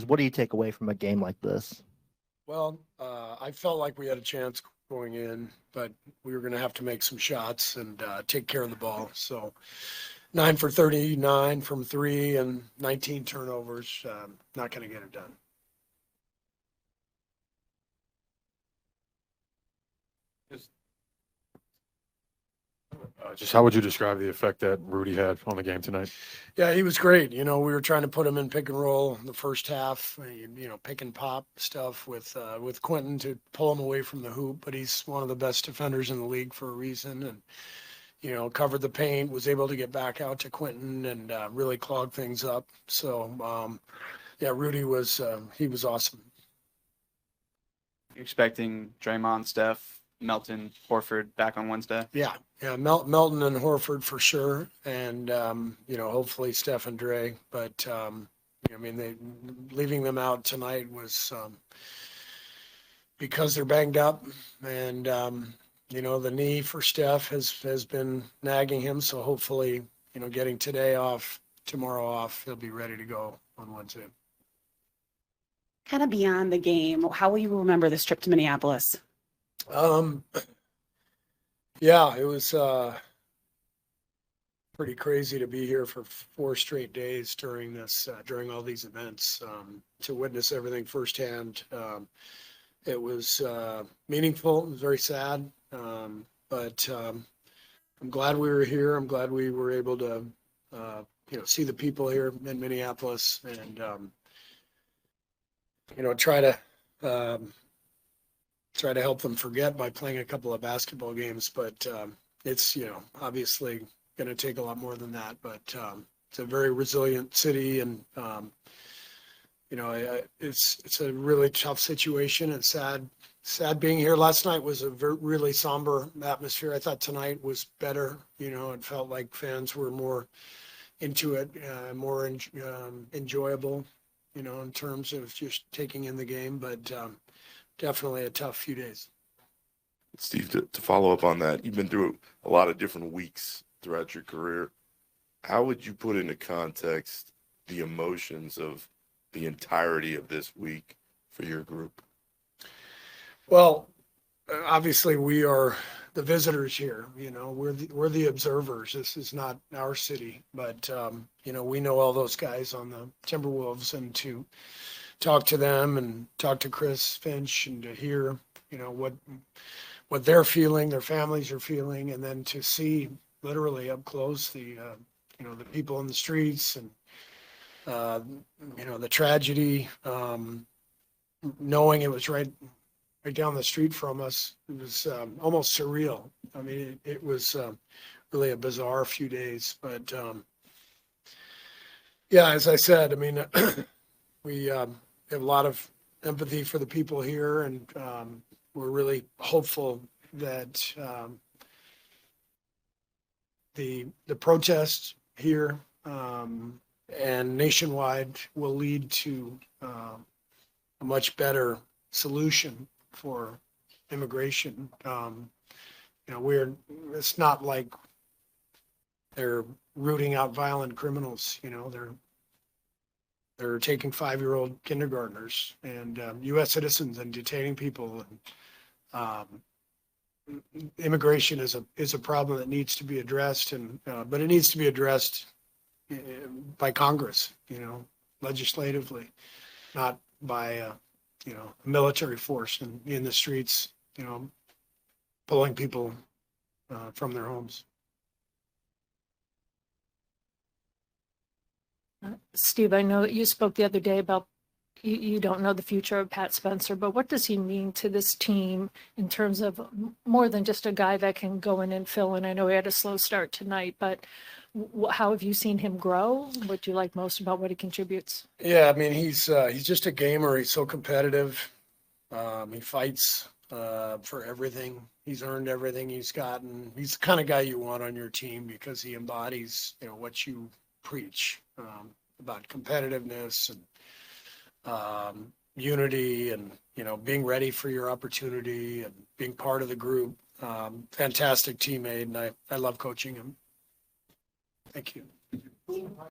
what do you take away from a game like this? Well, I felt like we had a chance going in, but we were going to have to make some shots and take care of the ball. So 9 for 39 from three and 19 turnovers. Not going to get it done. Just how would you describe the effect that Rudy had on the game tonight? Yeah, he was great. We were trying to put him in pick and roll in the first half, pick and pop stuff with Quentin to pull him away from the hoop. But he's one of the best defenders in the league for a reason. And, covered the paint, was able to get back out to Quentin and really clog things up. So, Rudy he was awesome. You're expecting Draymond, Steph, Melton, Horford back on Wednesday? Yeah, Melton and Horford for sure, and hopefully Steph and Dre. But leaving them out tonight was because they're banged up, and the knee for Steph has been nagging him. So hopefully, getting today off, tomorrow off, he'll be ready to go on Wednesday. Kind of beyond the game, how will you remember this trip to Minneapolis? Yeah, it was pretty crazy to be here for 4 straight days during all these events, to witness everything firsthand. It was meaningful. It was very sad, but I'm glad we were here. I'm glad we were able to, see the people here in Minneapolis and, try to help them forget by playing a couple of basketball games. But it's, obviously going to take a lot more than that. But it's a very resilient city, and, it's a really tough situation. It's sad being here. Last night was a really somber atmosphere. I thought tonight was better. It felt like fans were more into it, more enjoyable, in terms of just taking in the game. But definitely a tough few days. Steve, to follow up on that, you've been through a lot of different weeks throughout your career. How would you put into context the emotions of the entirety of this week for your group? Well, obviously we are the visitors here. We're the observers. This is not our city, but we know all those guys on the Timberwolves, and to talk to them and talk to Chris Finch and to hear, what they're feeling, their families are feeling, and then to see literally up close the people in the streets and, the tragedy, knowing it was right down the street from us. It was almost surreal. I mean, it was really a bizarre few days, but as I said, I mean, we have a lot of empathy for the people here, and we're really hopeful that the protests here and nationwide will lead to a much better solution for immigration. It's not like they're rooting out violent criminals. They're taking 5-year-old kindergartners and U.S. citizens and detaining people. Immigration is a problem that needs to be addressed, but it needs to be addressed by Congress, legislatively, not by military force in the streets, pulling people from their homes. Steve, I know you spoke the other day about you don't know the future of Pat Spencer, but what does he mean to this team in terms of more than just a guy that can go in and fill in? I know he had a slow start tonight, but how have you seen him grow? What do you like most about what he contributes? Yeah, I mean, he's just a gamer. He's so competitive. He fights for everything. He's earned everything he's gotten. He's the kind of guy you want on your team because he embodies, what you preach about competitiveness and unity and, being ready for your opportunity and being part of the group. Fantastic teammate, and I love coaching him. Thank you.